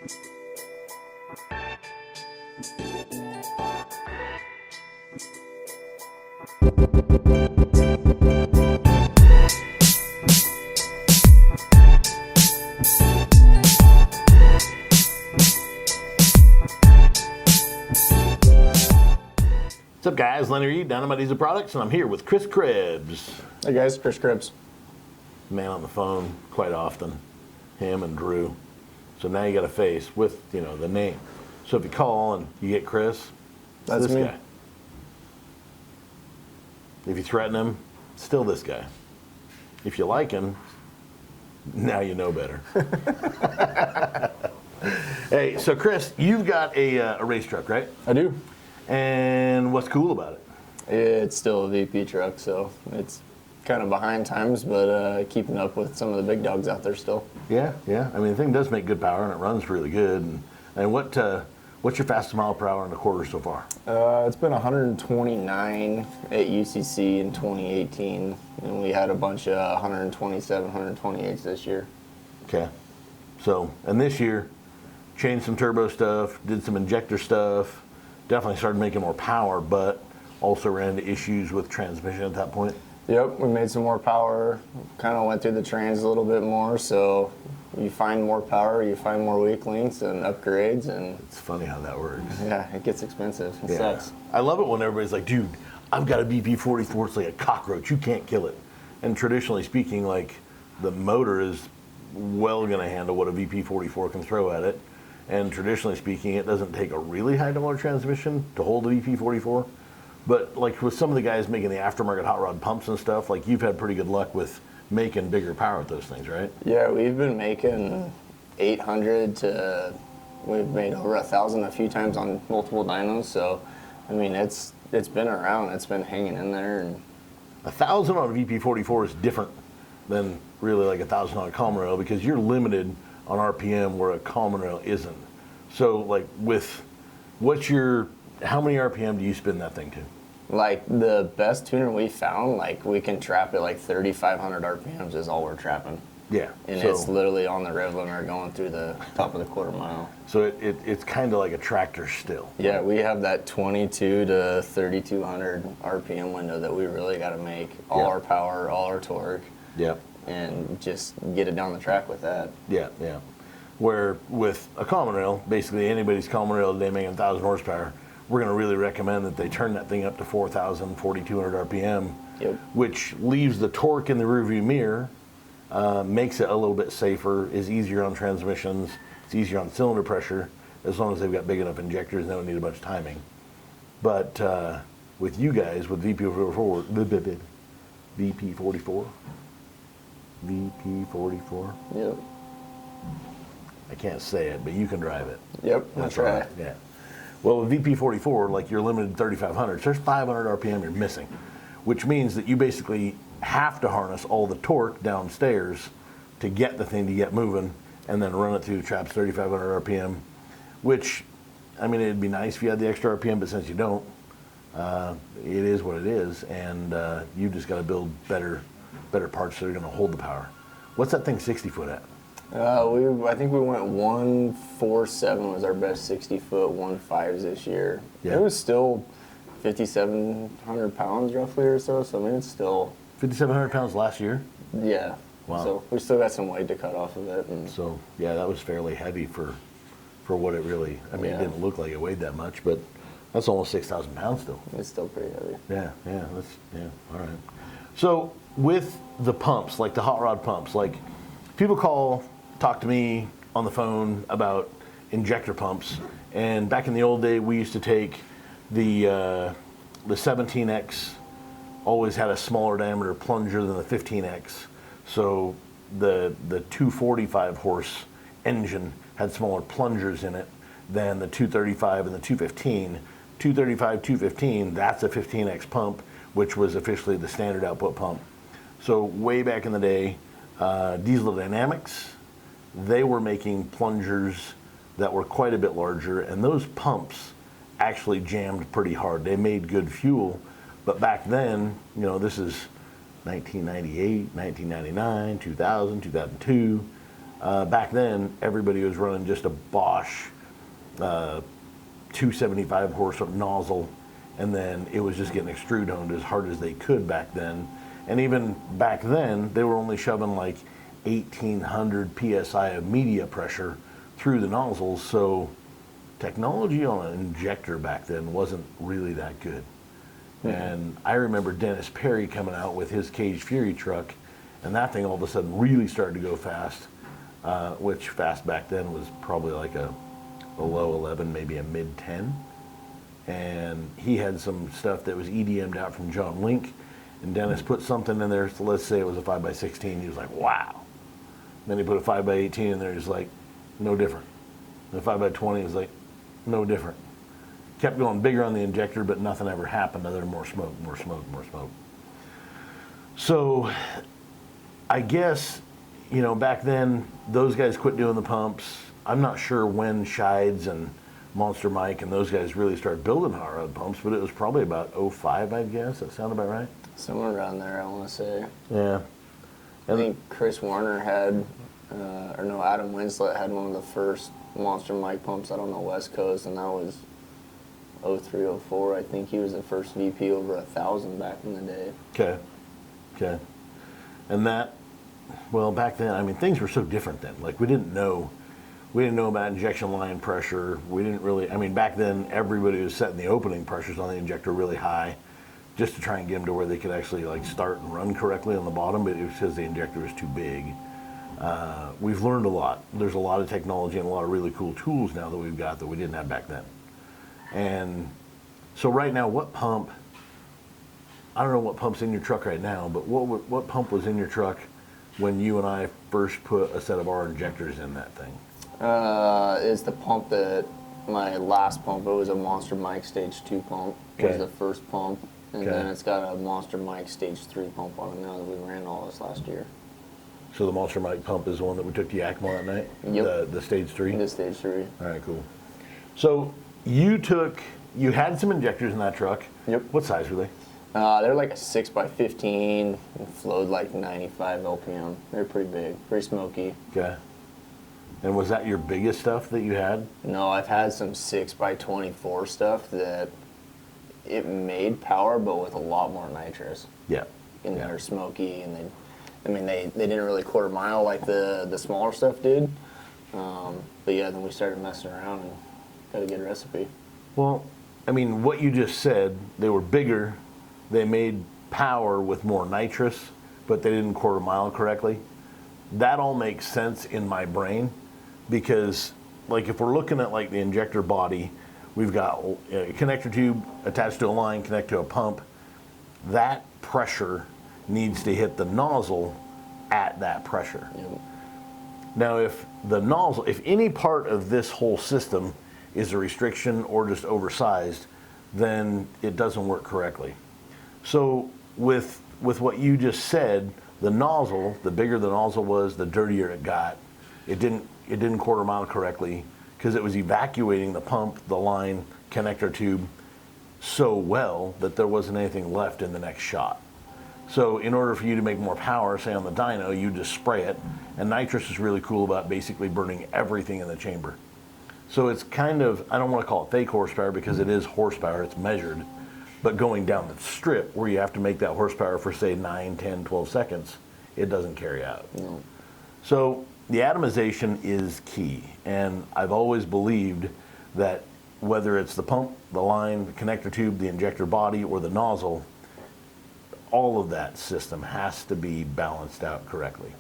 What's up, guys? Lenny and Dynomite Diesel Products, and I'm here with Chris Krebs. Hey guys, Chris Krebs. Man on the phone quite often, him and Drew. So now you got a face with, you know, the name. So if you call and you get Chris, That's this me. guy. If you threaten him, still this guy. If you like him, now you know better. Hey, so Chris, you've got a race truck, right? I do. And what's cool about it? It's still a VP truck, so it's kind of behind times, but keeping up with some of the big dogs out there still. Yeah. I mean, the thing does make good power, and it runs really good. And what's your fastest mile per hour in the quarter so far? It's been 129 at UCC in 2018, and we had a bunch of 127, 128s this year. Okay. So, and this year, changed some turbo stuff, did some injector stuff, definitely started making more power, but also ran into issues with transmission at that point. Yep, we made some more power, kind of went through the trans a little bit more, so you find more power, you find more weak links and upgrades, and It's funny how that works. yeah, it gets expensive. It sucks. I love it when everybody's like, dude, I've got a VP44, it's like a cockroach, you can't kill it. And traditionally speaking, like, the motor is well going to handle what a VP44 can throw at it. And traditionally speaking, it doesn't take a really high dollar transmission to hold a VP44. But like with some of the guys making the aftermarket hot rod pumps and stuff, like you've had pretty good luck with making bigger power with those things, right? Yeah, we've been making 800 to, we've made over 1,000 a few times on multiple dynos. So, I mean, it's been around, it's been hanging in there. And 1,000 on a VP44 is different than really like 1,000 on a common rail because you're limited on RPM where a common rail isn't. So like with, how many RPM do you spin that thing to? like the best tuner we found, like we can trap it like 3,500 RPMs is all we're trapping. Yeah. And so it's literally on the rev limiter going through the top of the quarter mile. So it's kind of like a tractor still. Yeah, we have that 22 to 3,200 RPM window that we really got to make all our power, all our torque. Yep. And just get it down the track with that. Yeah. Where with a common rail, basically anybody's common rail today making 1,000 horsepower, we're going to really recommend that they turn that thing up to 4,000, 4,200 RPM, which leaves the torque in the rearview mirror, makes it a little bit safer, is easier on transmissions, it's easier on cylinder pressure, as long as they've got big enough injectors and they don't need a bunch of timing. But with you guys, with VP44, Yep. I can't say it, but you can drive it. Yep, that's right. Yeah. Well, with VP44, like you're limited to 3,500, so there's 500 RPM you're missing, which means that you basically have to harness all the torque downstairs to get the thing to get moving and then run it through the traps 3,500 RPM, which, I mean, it'd be nice if you had the extra RPM, but since you don't, it is what it is, and you just got to build better parts that are going to hold the power. What's that thing 60 foot at? I think we went 147 was our best 60 foot 1.5s this year. Yeah. It was still 5,700 pounds roughly or so. So I mean, it's still 5,700 pounds last year? Yeah. Wow. So we still got some weight to cut off of it. And So yeah, that was fairly heavy for what it really. I mean, it didn't look like it weighed that much, but that's almost 6,000 pounds still. it's still pretty heavy. Yeah. All right. So with the pumps, like the hot rod pumps, like people talk to me on the phone about injector pumps, and back in the old day, we used to take the 17X. Always had a smaller diameter plunger than the 15X, so the 245 horse engine had smaller plungers in it than the 235 and the 215. 235, 215, that's a 15X pump, which was officially the standard output pump. So way back in the day, Diesel Dynamics, they were making plungers that were quite a bit larger, and those pumps actually jammed pretty hard. They made good fuel, but back then, you know, this is 1998, 1999, 2000, 2002, Back then, everybody was running just a Bosch 275 horse nozzle, and then it was just getting extrude honed as hard as they could back then. And even back then, they were only shoving like 1,800 psi of media pressure through the nozzles, so technology on an injector back then wasn't really that good. And I remember Dennis Perry coming out with his Cage Fury truck, and that thing all of a sudden really started to go fast, which fast back then was probably like a low 11, maybe a mid 10. And he had some stuff that was EDM'd out from John Link, and Dennis put something in there, so let's say it was a 5x16, he was like, wow. Then he put a 5x18 in there, he's like, no different. And the 5x20 was like, no different. Kept going bigger on the injector, but nothing ever happened other than more smoke, more smoke, more smoke. So I guess, you know, back then, those guys quit doing the pumps. I'm not sure when Shides and Monster Mike and those guys really started building hot rod pumps, but it was probably about 05, I guess. That sound about right? Somewhere around there, I want to say. Yeah. I think Chris Warner had, Adam Winslet had one of the first Monster Mike pumps out on the West Coast, and that was 03, 04. I think he was the first VP over 1,000 back in the day. Okay. And that, well, back then, I mean, things were so different then. Like, we didn't know about injection line pressure. We didn't really, I mean, back then, everybody was setting the opening pressures on the injector really high just to try and get them to where they could actually, like, start and run correctly on the bottom, but it was because the injector was too big. We've learned a lot. There's a lot of technology and a lot of really cool tools now that we've got that we didn't have back then. And so right now, what pump, I don't know what pump's in your truck right now, but what pump was in your truck when you and I first put a set of our injectors in that thing? It's the pump that, my last pump, it was a Monster Mike Stage 2 pump. It was the first pump. And then it's got a Monster Mike Stage 3 pump on it now that we ran all this last year. So the Monster Mike pump is the one that we took to Yakima that night? Yep. The Stage 3? The Stage 3. All right, cool. So you had some injectors in that truck. Yep. What size were they? They're like a 6x15 and flowed like 95 LPM. They're pretty big, pretty smoky. Okay. And was that your biggest stuff that you had? No, I've had some 6x24 stuff that it made power, but with a lot more nitrous. Yeah. And they're smoky, and they didn't really quarter mile like the smaller stuff did. But yeah, then we started messing around and got a good recipe. Well, I mean, what you just said, they were bigger, they made power with more nitrous, but they didn't quarter mile correctly. That all makes sense in my brain because, like, if we're looking at, like, the injector body, we've got a connector tube attached to a line, connect to a pump. That pressure needs to hit the nozzle at that pressure. Yep. Now, if any part of this whole system is a restriction or just oversized, then it doesn't work correctly. So with what you just said, the nozzle, the bigger the nozzle was, the dirtier it got. It didn't quarter mile correctly because it was evacuating the pump, the line, connector tube so well that there wasn't anything left in the next shot. So in order for you to make more power, say on the dyno, you just spray it, and nitrous is really cool about basically burning everything in the chamber. So it's kind of, I don't want to call it fake horsepower because it is horsepower, it's measured, but going down the strip where you have to make that horsepower for say 9, 10, 12 seconds, it doesn't carry out. No. So the atomization is key, and I've always believed that whether it's the pump, the line, the connector tube, the injector body, or the nozzle, all of that system has to be balanced out correctly.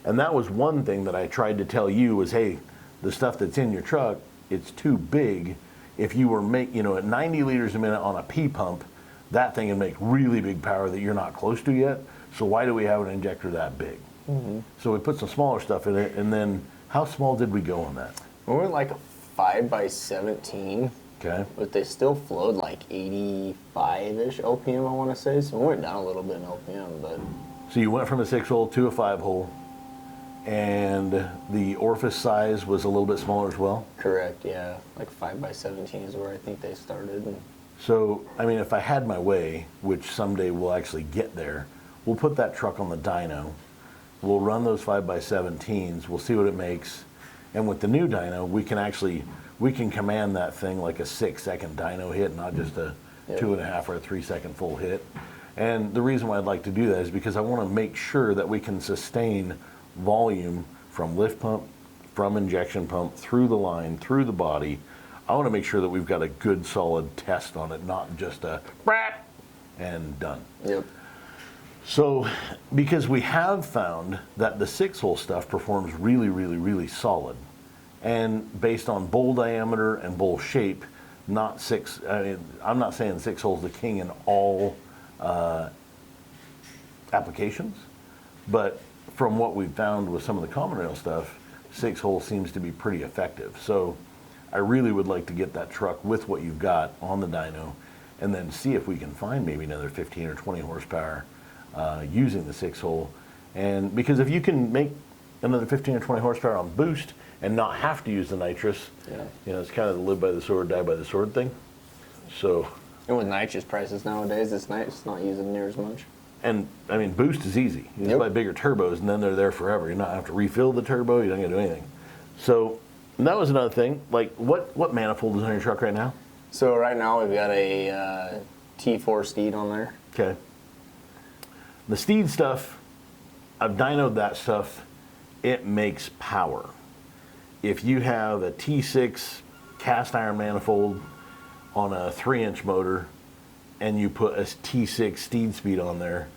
And that was one thing that I tried to tell you was, hey, the stuff that's in your truck, it's too big. If you were at 90 liters a minute on a P pump, that thing can make really big power that you're not close to yet. So why do we have an injector that big? Mm-hmm. So we put some smaller stuff in it, and then how small did we go on that? We went like a 5x17. Okay. But they still flowed like 85-ish LPM, I want to say. So we went down a little bit in LPM, but. So you went from a 6-hole to a 5-hole, and the orifice size was a little bit smaller as well? Correct, yeah. Like 5x17 is where I think they started. So, I mean, if I had my way, which someday we'll actually get there, we'll put that truck on the dyno, we'll run those 5x17s. We'll see what it makes. And with the new dyno, we can command that thing like a 6-second dyno hit, not just a 2.5 or a 3-second full hit. And the reason why I'd like to do that is because I want to make sure that we can sustain volume from lift pump, from injection pump, through the line, through the body. I want to make sure that we've got a good solid test on it, not just a brap and done. Yep. So, because we have found that the 6-hole stuff performs really, really, really solid. And based on bowl diameter and bowl shape, not six, I mean, I'm not saying 6-hole's the king in all applications, but from what we've found with some of the common rail stuff, 6-hole seems to be pretty effective. So I really would like to get that truck with what you've got on the dyno and then see if we can find maybe another 15 or 20 horsepower using the 6-hole. And because if you can make another 15 or 20 horsepower on boost and not have to use the nitrous, you know, it's kind of the live by the sword, die by the sword thing. So. And with nitrous prices nowadays, it's not using near as much. And I mean, boost is easy. You just buy bigger turbos and then they're there forever. You're not have to refill the turbo. You don't got to do anything. So that was another thing. Like what manifold is on your truck right now? So right now we've got a T4 Steed on there. Okay. The Steed stuff, I've dynoed that stuff. It makes power. If you have a T6 cast iron manifold on a 3-inch motor and you put a T6 Steed speed on there,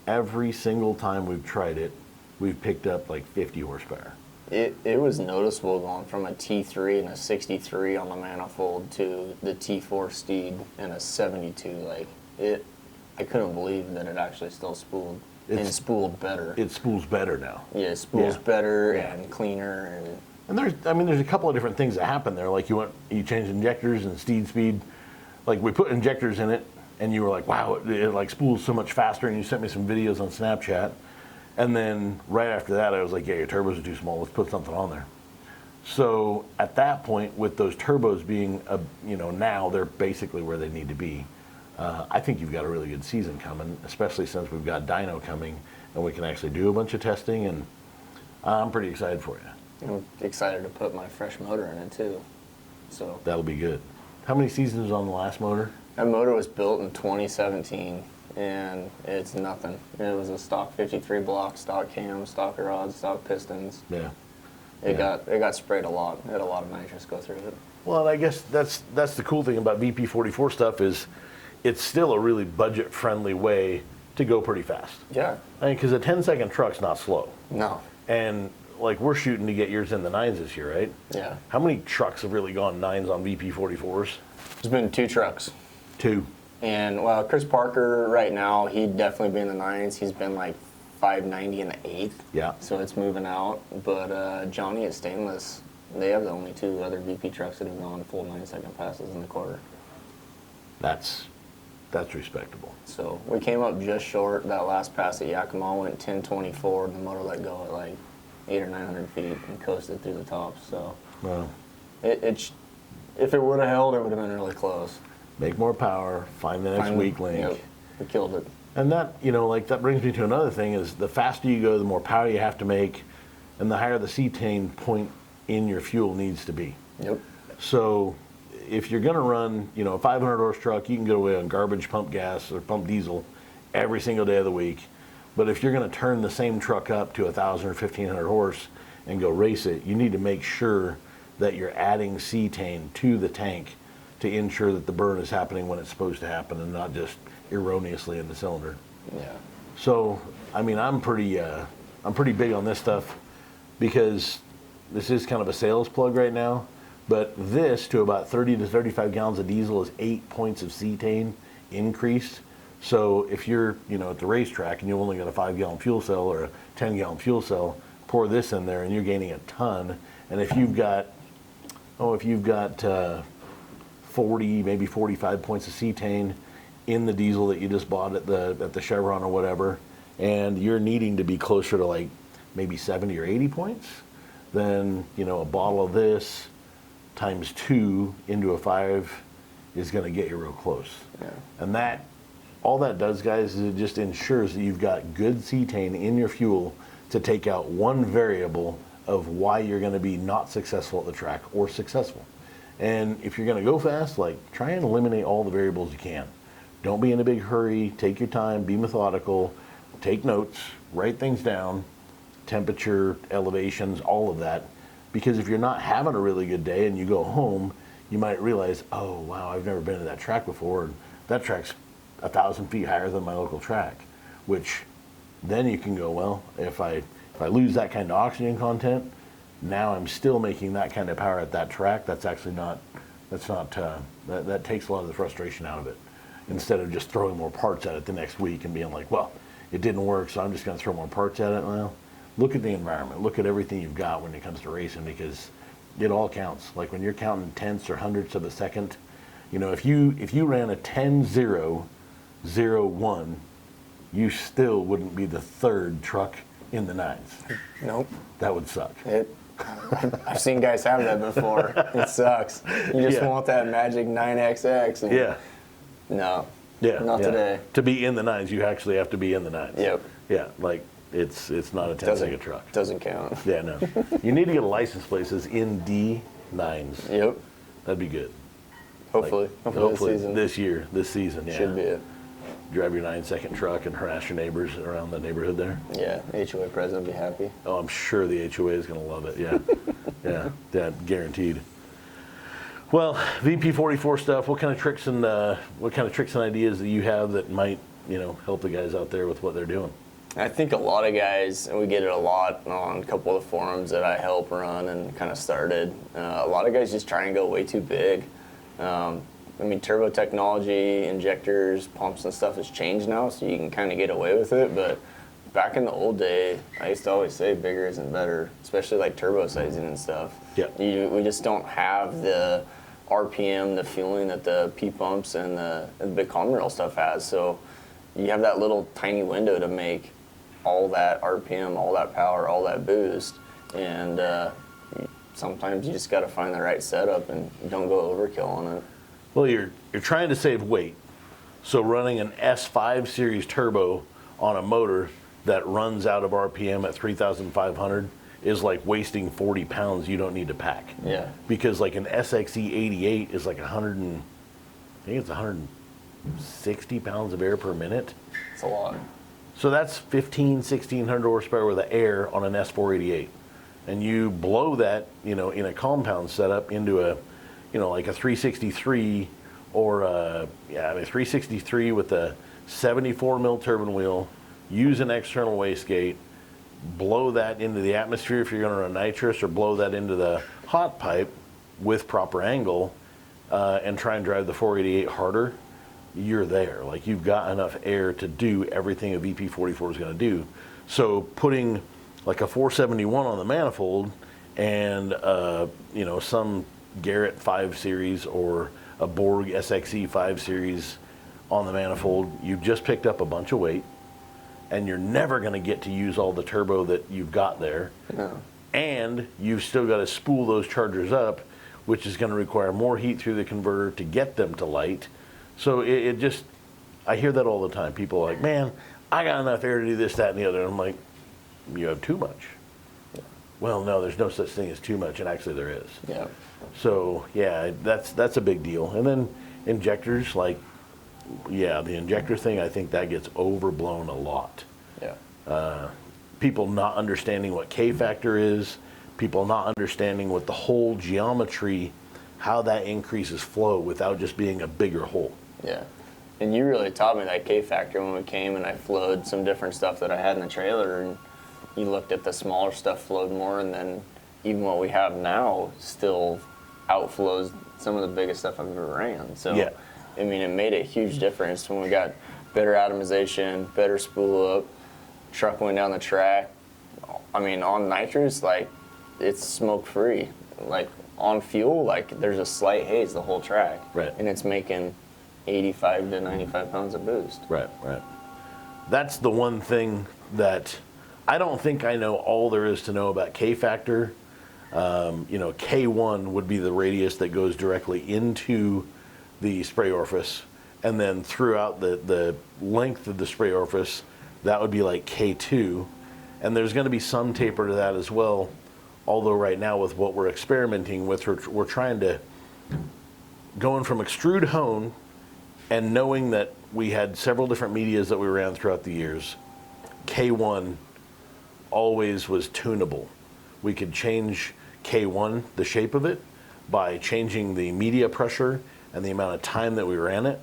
every single time we've tried it, we've picked up like 50 horsepower. It was noticeable going from a T3 and a 63 on the manifold to the T4 Steed and a 72. Like I couldn't believe that it actually still spooled. And spooled better. It spools better now. Yeah, it spools better and cleaner. And there's a couple of different things that happen there. Like you change injectors and Steed speed. Like we put injectors in it, and you were like, wow, it like spools so much faster. And you sent me some videos on Snapchat. And then right after that, I was like, yeah, your turbos are too small. Let's put something on there. So at that point, with those turbos being, now they're basically where they need to be. I think you've got a really good season coming, especially since we've got dyno coming, and we can actually do a bunch of testing. And I'm pretty excited for you. I'm excited to put my fresh motor in it too. So that'll be good. How many seasons was on the last motor? That motor was built in 2017. And it's nothing. It was a stock 53 block, stock cam, stock rods, stock pistons. Yeah. It got sprayed a lot. It had a lot of nitrous go through it. Well, and I guess that's the cool thing about VP44 stuff is it's still a really budget-friendly way to go pretty fast. Yeah. I mean, because a 10-second truck's not slow. No. And like we're shooting to get yours in the 9s this year, right? Yeah. How many trucks have really gone 9s on VP44s? There's been 2 trucks. 2. And, well, Chris Parker right now, he'd definitely be in the 9s. He's been like 590 in the 8th. Yeah. So it's moving out. But Johnny at Stainless, they have the only 2 other VP trucks that have gone full 9-second passes in the quarter. That's respectable. So we came up just short. That last pass at Yakima went 1024, and the motor let go at like 800 or 900 feet and coasted through the top. So if it would have held, it would have been really close. Make more power, find the next weak link. Yep, we killed it. And that, that brings me to another thing is the faster you go, the more power you have to make, and the higher the cetane point in your fuel needs to be. Yep. So if you're going to run, a 500 horse truck, you can get away on garbage pump gas or pump diesel every single day of the week. But if you're going to turn the same truck up to 1,000 or 1,500 horse and go race it, you need to make sure that you're adding cetane to the tank to ensure that the burn is happening when it's supposed to happen and not just erroneously in the cylinder. Yeah. So, I mean, I'm pretty big on this stuff because this is kind of a sales plug right now. But this, to about 30 to 35 gallons of diesel, is 8 points of cetane increased. So if you're, at the racetrack and you only got a 5-gallon fuel cell or a 10-gallon fuel cell, pour this in there and you're gaining a ton. And if you've got 40, maybe 45 points of cetane in the diesel that you just bought at the Chevron or whatever, and you're needing to be closer to like maybe 70 or 80 points, then a bottle of this times 2 into a 5 is going to get you real close. Yeah. And all that does, guys, is it just ensures that you've got good cetane in your fuel to take out one variable of why you're going to be not successful at the track or successful. And if you're going to go fast, like, try and eliminate all the variables you can. Don't be in a big hurry. Take your time. Be methodical. Take notes. Write things down. Temperature, elevations, all of that. Because if you're not having a really good day and you go home, you might realize, oh, wow, I've never been to that track before. And that track's 1,000 feet higher than my local track. Which then you can go, well, if I lose that kind of oxygen content, now I'm still making that kind of power at that track. That takes a lot of the frustration out of it. Instead of just throwing more parts at it the next week and being like, well, it didn't work, so I'm just going to throw more parts at it. Well, look at the environment. Look at everything you've got when it comes to racing, because it all counts. Like when you're counting tenths or hundredths of a second, you know, if you ran a 10-0-0-1, you still wouldn't be the third truck in the nines. Nope. That would suck. I've seen guys have that before. It sucks. You just want that magic 9XX. And no. Yeah. Not today. To be in the nines, you actually have to be in the nines. Yep. Yeah. Like it's not a 10-second truck. Doesn't count. Yeah. No. You need to get a license plate that says in D9s. Yep. That'd be good. Hopefully. Like, hopefully this season. Yeah. Should be it. Drive your 9-second truck and harass your neighbors around the neighborhood there. Yeah, HOA president would be happy. Oh, I'm sure the HOA is going to love it. Yeah, yeah, guaranteed. Well, VP44 stuff. What kind of tricks and ideas that you have that might help the guys out there with what they're doing? I think a lot of guys, and we get it a lot on a couple of the forums that I help run and kind of started. A lot of guys just try and go way too big. I mean, turbo technology, injectors, pumps and stuff has changed now, so you can kind of get away with it. But back in the old day, I used to always say bigger isn't better, especially like turbo sizing and stuff. Yeah. We just don't have the RPM, the fueling that the P pumps and the big common rail stuff has. So you have that little tiny window to make all that RPM, all that power, all that boost. And sometimes you just got to find the right setup and don't go overkill on it. Well, you're trying to save weight, so running an S5 series turbo on a motor that runs out of RPM at 3,500 is like wasting 40 pounds you don't need to pack. Yeah. Because like an SXE 88 is like 160 pounds of air per minute. It's a lot. So that's 1,600 horsepower worth of air on an S488, and you blow that in a compound setup into a like a 363 or a 363 with a 74 mil turbine wheel, use an external wastegate, blow that into the atmosphere if you're going to run nitrous, or blow that into the hot pipe with proper angle, and try and drive the 488 harder, you're there. Like, you've got enough air to do everything a VP44 is going to do. So putting like a 471 on the manifold and some Garrett 5 Series or a Borg SXE 5 Series on the manifold, you've just picked up a bunch of weight, and you're never going to get to use all the turbo that you've got there. No. And you've still got to spool those chargers up, which is going to require more heat through the converter to get them to light. So it just, I hear that all the time. People are like, man, I got enough air to do this, that, and the other. And I'm like, you have too much. Yeah. Well, no, there's no such thing as too much, and actually there is. Yeah. So yeah, that's a big deal. And then injectors, the injector thing, I think that gets overblown a lot. Yeah. People not understanding what K factor is, people not understanding what the whole geometry, how that increases flow without just being a bigger hole. Yeah. And you really taught me that K factor when we came and I flowed some different stuff that I had in the trailer, and you looked at the smaller stuff flowed more, and then even what we have now still outflows some of the biggest stuff I've ever ran. So, yeah. I mean, it made a huge difference when we got better atomization, better spool up, truck went down the track. I mean, on nitrous, it's smoke free. On fuel, there's a slight haze the whole track. Right. And it's making 85 to 95 pounds of boost. Right. That's the one thing that I don't think I know all there is to know about K factor. K1 would be the radius that goes directly into the spray orifice, and then throughout the length of the spray orifice, that would be like K2. And there's going to be some taper to that as well. Although right now with what we're experimenting with, we're trying to, going from extrude hone and knowing that we had several different medias that we ran throughout the years, K1 always was tunable. We could change K1, the shape of it, by changing the media pressure and the amount of time that we ran it.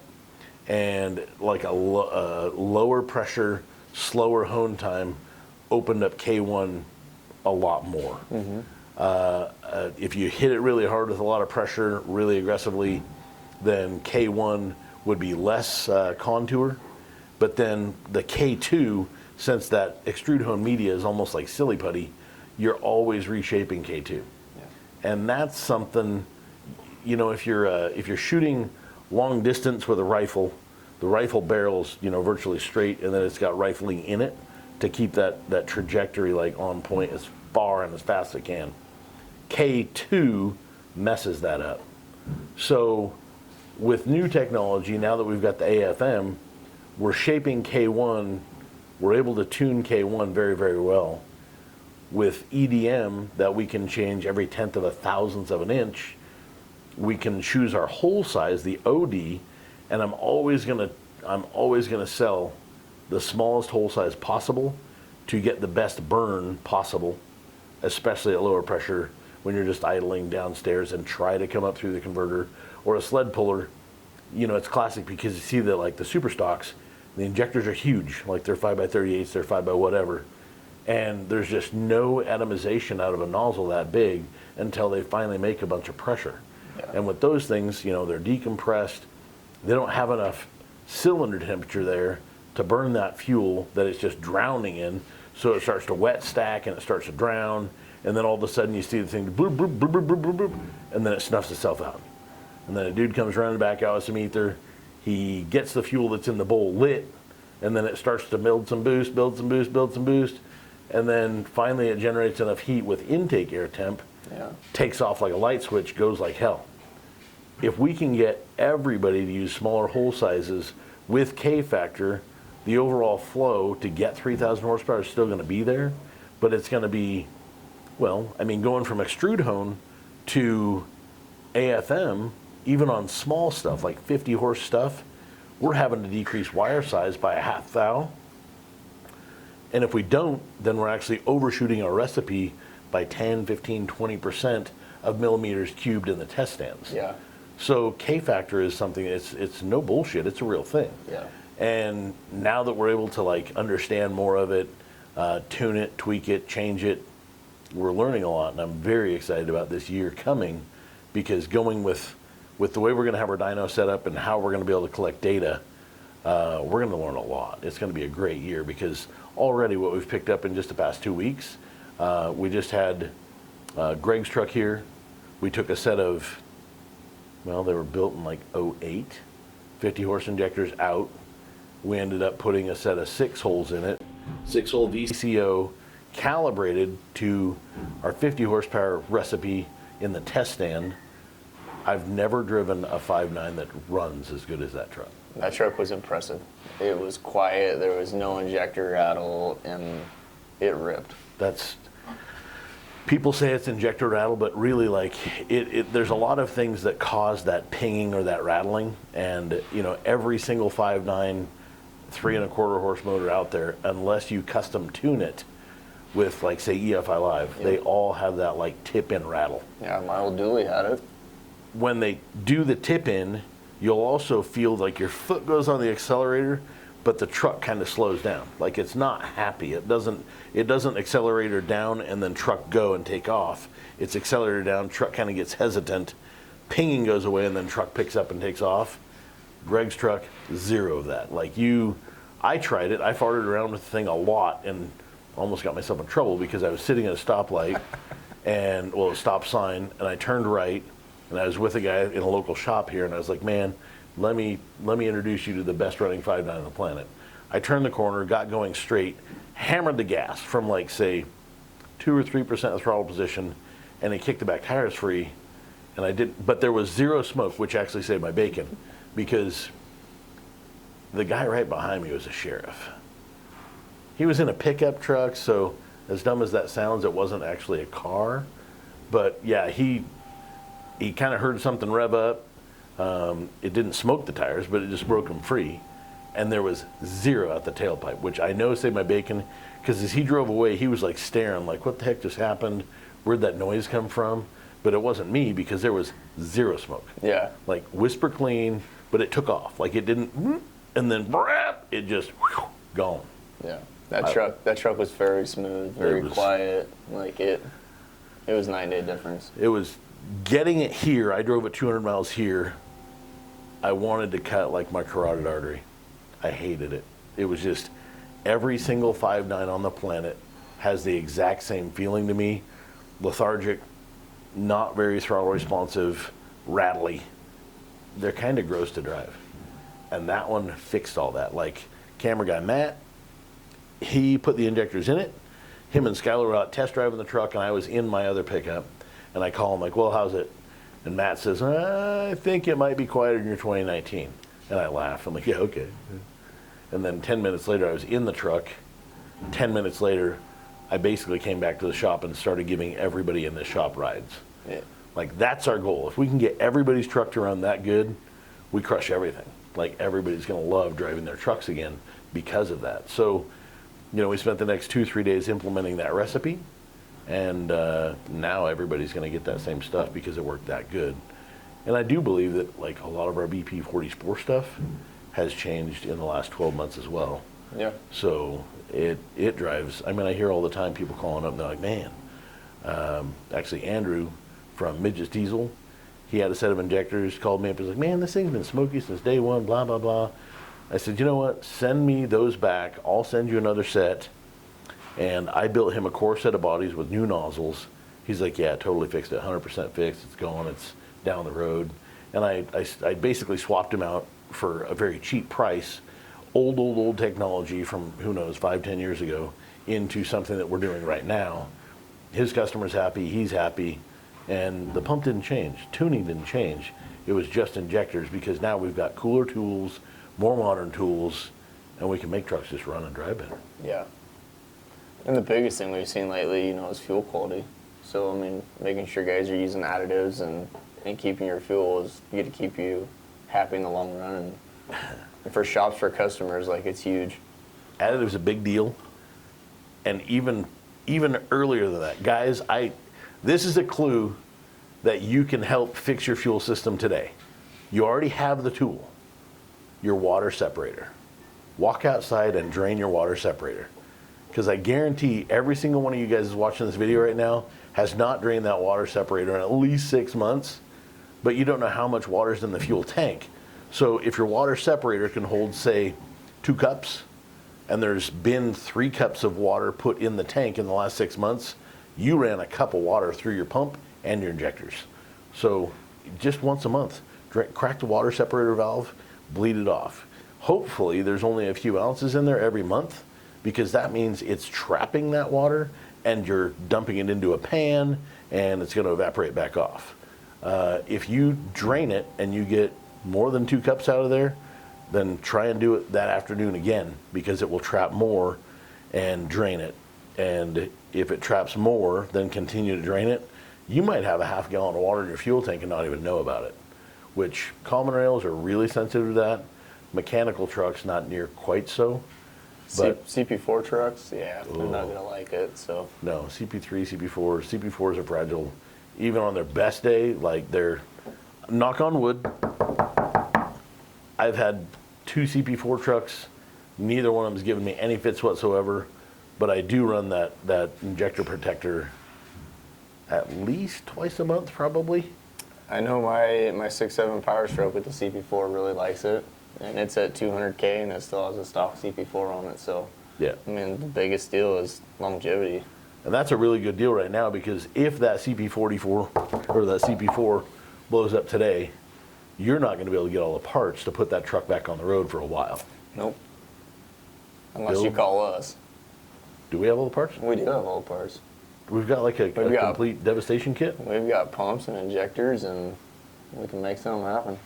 And like a lower pressure, slower hone time opened up K1 a lot more. If you hit it really hard with a lot of pressure, really aggressively, then K1 would be less contour. But then the K2, since that extrude hone media is almost like silly putty, you're always reshaping K2. Yeah. And that's something, you know, if you're shooting long distance with a rifle, the rifle barrel's, you know, virtually straight, and then it's got rifling in it to keep that trajectory like on point as far and as fast as it can. K2 messes that up. So with new technology, now that we've got the AFM, we're shaping K1, we're able to tune K1 very, very well. With EDM, that we can change every 1/10 of a thousandth of an inch, we can choose our hole size, the OD, and I'm always gonna sell the smallest hole size possible to get the best burn possible, especially at lower pressure when you're just idling downstairs and try to come up through the converter or a sled puller. You know, it's classic because you see that like the super stocks, the injectors are huge, like they're 5x38s, they're 5 by whatever, and there's just no atomization out of a nozzle that big until they finally make a bunch of pressure. Yeah. And with those things, you know, they're decompressed, they don't have enough cylinder temperature there to burn that fuel that it's just drowning in, so it starts to wet stack and it starts to drown, and then all of a sudden you see the thing bloop, bloop, bloop, bloop, bloop, bloop, and then it snuffs itself out. And then a dude comes running back out with some ether, he gets the fuel that's in the bowl lit, and then it starts to build some boost, build some boost, build some boost, and then finally it generates enough heat with intake air temp, takes off like a light switch, goes like hell. If we can get everybody to use smaller hole sizes with K factor, the overall flow to get 3,000 horsepower is still going to be there, but it's going to be, well, I mean, going from extrude hone to AFM, even on small stuff like 50 horse stuff, we're having to decrease wire size by a half thou. And if we don't, then we're actually overshooting our recipe by 10, 15, 20% of millimeters cubed in the test stands. Yeah. So K factor is something, it's no bullshit, it's a real thing. Yeah. And now that we're able to like understand more of it, tune it, tweak it, change it, we're learning a lot, and I'm very excited about this year coming, because going with the way we're going to have our dyno set up and how we're going to be able to collect data, we're going to learn a lot. It's going to be a great year, because already what we've picked up in just the past 2 weeks, we just had Greg's truck here. We took a set of, well, they were built in like 08, 50 horse injectors out. We ended up putting a set of 6 holes in it, 6-hole VCO, calibrated to our 50 horsepower recipe in the test stand. I've never driven a 5.9 that runs as good as that truck. That truck was impressive. It was quiet, there was no injector rattle, and it ripped. That's, people say it's injector rattle, but really, like, there's a lot of things that cause that pinging or that rattling, and you know, every single 5.9 3.25 horse motor out there, unless you custom tune it with, like, say, EFI Live, they all have that like tip in rattle. Yeah, my old dually had it. When they do the tip in, you'll also feel like your foot goes on the accelerator, but the truck kind of slows down. Like, it's not happy. It doesn't accelerator down and then truck go and take off. It's accelerator down, truck kind of gets hesitant, pinging goes away, and then truck picks up and takes off. Greg's truck, 0 of that. Like, I tried it. I farted around with the thing a lot and almost got myself in trouble because I was sitting at a stoplight and, well, a stop sign, and I turned right, and I was with a guy in a local shop here, and I was like, man, let me introduce you to the best running 5.9 on the planet. I turned the corner, got going straight, hammered the gas from like, say, 2 or 3% of the throttle position, and it kicked the back tires free, and I did, but there was 0 smoke, which actually saved my bacon, because the guy right behind me was a sheriff. He was in a pickup truck, so As dumb as that sounds, it wasn't actually a car. But yeah, he kind of heard something rev up. It didn't smoke the tires, but it just broke them free. And there was 0 at the tailpipe, which I know saved my bacon, because as he drove away, he was like staring, like, what the heck just happened? Where'd that noise come from? But it wasn't me, because there was 0 smoke. Yeah. Like whisper clean, but it took off. Like it didn't, and then it just gone. Yeah. That truck was very smooth, very quiet. Like it was night and day difference. It was getting it here. I drove it 200 miles here. I wanted to cut like my carotid artery. I hated it. It was just every single 5.9 on the planet has the exact same feeling to me. Lethargic, not very throttle responsive, rattly. They're kind of gross to drive. And that one fixed all that. Like camera guy Matt, he put the injectors in it. Him and Skylar were out test driving the truck, and I was in my other pickup. And I call him like, well, how's it? And Matt says, I think it might be quieter than your 2019. And I laugh. I'm like, yeah, okay. And then 10 minutes later, I was in the truck. 10 minutes later, I basically came back to the shop and started giving everybody in the shop rides. Yeah. Like, that's our goal. If we can get everybody's truck to run that good, we crush everything. Like, everybody's going to love driving their trucks again because of that. So, you know, we spent the next 2-3 days implementing that recipe. And now everybody's going to get that same stuff because it worked that good. And I do believe that, like, a lot of our BP44 stuff has changed in the last 12 months as well. Yeah. So it drives. I mean, I hear all the time people calling up and they're like, man, actually Andrew from Midget's Diesel, he had a set of injectors, called me up, he's like, man, this thing's been smoky since day one, blah, blah, blah. I said, you know what, send me those back, I'll send you another set. And I built him a core set of bodies with new nozzles. He's like, yeah, totally fixed it, 100% fixed, it's gone, it's down the road. And I basically swapped him out for a very cheap price, old technology from, who knows, 5-10 years ago, into something that we're doing right now. His customer's happy, he's happy, and the pump didn't change. Tuning didn't change. It was just injectors, because now we've got cooler tools, more modern tools, and we can make trucks just run and drive better. Yeah. And the biggest thing we've seen lately, you know, is fuel quality. So, I mean, making sure guys are using additives and keeping your fuel is going to keep you happy in the long run. And for shops, for customers, like, it's huge. Additive's a big deal. And even earlier than that, guys, this is a clue that you can help fix your fuel system today. You already have the tool, your water separator. Walk outside and drain your water separator. Because I guarantee every single one of you guys watching this video right now has not drained that water separator in at least 6 months, but you don't know how much water's in the fuel tank. So if your water separator can hold, say, 2 cups, and there's been 3 cups of water put in the tank in the last 6 months, you ran a cup of water through your pump and your injectors. So just once a month, crack the water separator valve, bleed it off. Hopefully there's only a few ounces in there every month, because that means it's trapping that water and you're dumping it into a pan and it's going to evaporate back off. If you drain it and you get more than 2 cups out of there, then try and do it that afternoon again, because it will trap more and drain it. And if it traps more, then continue to drain it. You might have a half gallon of water in your fuel tank and not even know about it, which common rails are really sensitive to that. Mechanical trucks, not near quite so. But CP4 trucks, yeah, they're not going to like it. So no, CP3, CP4s are fragile. Even on their best day, like they're, knock on wood, I've had 2 CP4 trucks. Neither one of them's given me any fits whatsoever, but I do run that injector protector at least twice a month, probably. I know my 6.7 Power Stroke with the CP4 really likes it. And it's at 200K, and it still has a stock CP4 on it. So, yeah, I mean, the biggest deal is longevity. And that's a really good deal right now, because if that CP44 or that CP4 blows up today, you're not going to be able to get all the parts to put that truck back on the road for a while. Nope. Unless you call us. Do we have all the parts? We do have all the parts. We've got like a complete devastation kit? We've got pumps and injectors, and we can make something happen.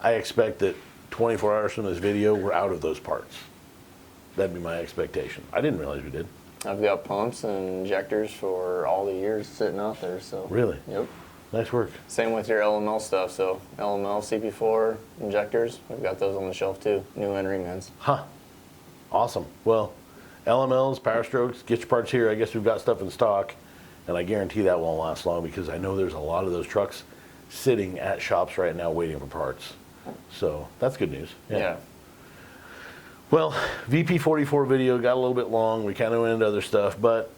I expect that 24 hours from this video, we're out of those parts. That'd be my expectation. I didn't realize we did. I've got pumps and injectors for all the years sitting out there. So Really? Yep. Nice work. Same with your LML stuff. So LML, CP4 injectors, we've got those on the shelf too. New and remans. Huh. Awesome. Well, LMLs, Power Strokes, get your parts here. I guess we've got stuff in stock, and I guarantee that won't last long because I know there's a lot of those trucks sitting at shops right now waiting for parts. So that's good news. Yeah. Well, VP44 video got a little bit long. We kind of went into other stuff, but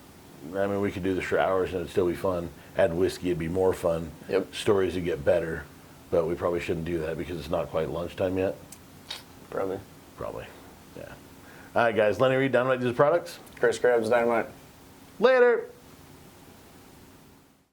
I mean, we could do this for hours and it'd still be fun. Add whiskey, it'd be more fun. Yep. Stories would get better, but we probably shouldn't do that because it's not quite lunchtime yet. Probably. Yeah. All right, guys. Lenny Reed, Dynomite Products. Chris grabs Dynomite. Later.